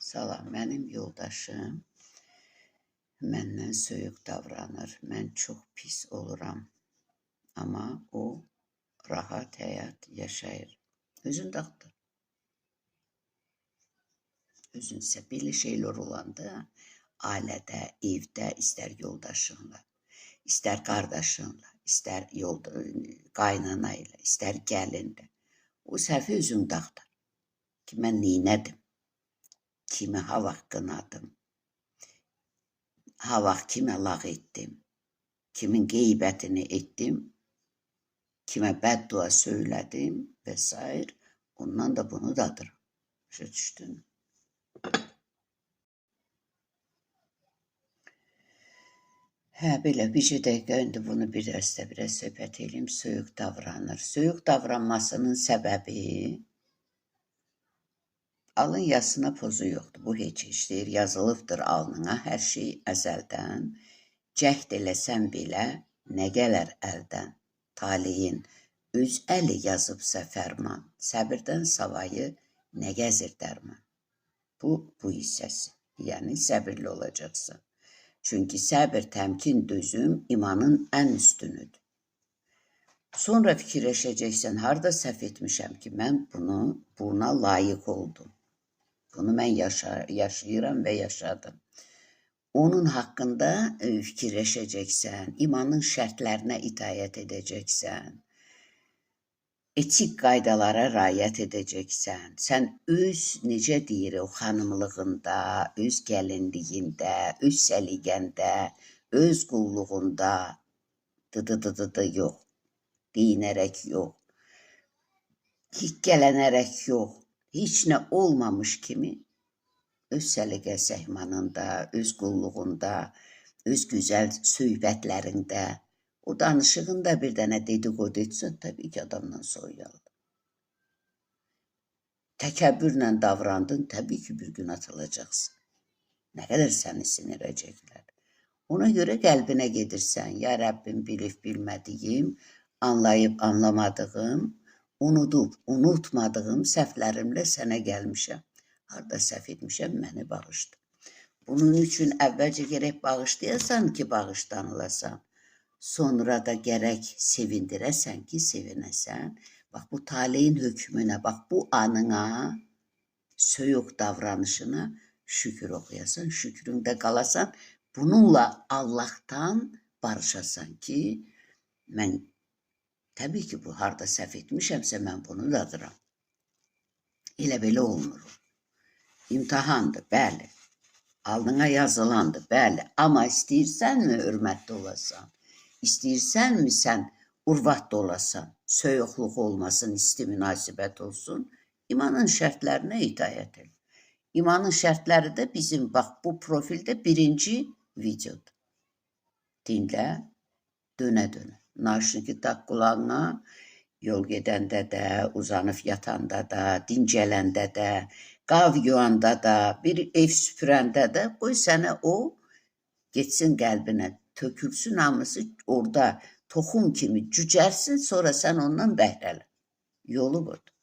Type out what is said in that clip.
Salam, mənim yoldaşım məndən söyüq davranır. Mən çox pis oluram. Amma o rahat həyat yaşayır. Özün daxdır. Özün isə belə şeylər olanda ailədə, evdə, istər yoldaşınla, istər qardaşınla, istər qaynana ilə, istər gəlinlə. O səhvi özün daxdır ki, mən neynədim, kimi ha vaxt qınadım, ha vaxt kimə lağ etdim, kimin qeybətini etdim, kimə bəddua söylədim və s. Ondan da bunu dadır. Başa düşdün? Belə bir dəqiqə indi bunu biraz söhbət edeyim. Söyüq davranır. Söyüq davranmasının səbəbi alın yasına pozu yoxdur. Bu heç işdir. Yazılıbdır alnına hər şey əzəldən. Cəhd eləsən belə nə gələr əldən? Taleyin öz əli yazıbsa fərman. Səbirdən savayı nə gəzir dərman? Bu hissəsi. Yəni səbirli olacaqsın. Çünki səbir, təmkin, dözüm imanın ən üstünüdür. Sonra fikirləşəcəksən, harada səhv etmişəm ki, mən buna layiq oldum. Bunu mən yaşayıram və yaşadım. Onun haqqında fikirləşəcəksən, imanın şərtlərinə itaət edəcəksən, etik qaydalara riayət edəcəksən, sən öz, necə deyir, o xanımlığında, öz gəlinliyində, öz səliqəndə, öz qulluğunda, yox, deyinərək yox, hikkələnərək yox, heç nə olmamış kimi, öz səliqə səhmanında, öz qulluğunda, öz gözəl söhbətlərində, o danışığında bir dənə dedikodu etsən, təbii ki, adamdan soyuyaldı. Təkəbbürlə davrandın, təbii ki, bir gün atılacaqsın. Nə qədər səni sinirəcəklər. Ona görə qəlbinə gedirsən, ya Rəbbim bilib bilmədiyim, anlayıb anlamadığım, unudub unutmadığım səhvlərimlə sənə gəlmişəm. Harada səhv etmişəm, məni bağışla. Bunun üçün əvvəlcə gərək bağışlayasan ki, bağışlanılasan. Sonra da gərək sevindirəsən ki, sevinəsən. Bax, bu taleyin hökmünə, bax, bu anına, söyüq davranışına şükür oxuyasan, şükründə qalasan. Bununla Allah'tan barışasan ki, mən, təbii ki, bu harada səhv etmişəmsə, mən bunu dadıram. Elə belə olmurum. İmtihandır, bəli. Alnına yazılandır, bəli. Amma istəyirsənmi hörmətli olasan? İstəyirsənmi sən urvatda olasan, söyüqluq olmasın, isti münasibət olsun, imanın şərtlərinə itaət et. İmanın şərtləri də bizim, bax, bu profildə birinci videodur. Dinlə, dönə-dönə. Naşınki tak qulağına, yol gedəndə də, uzanıb yatanda da, dincələndə də, qav yuyanda da, bir ev süpürəndə də, qoy sənə o getsin qəlbinə, tökülsün hamısı orada toxum kimi cücərsin, sonra sən ondan bəhrələn. Yolu budur.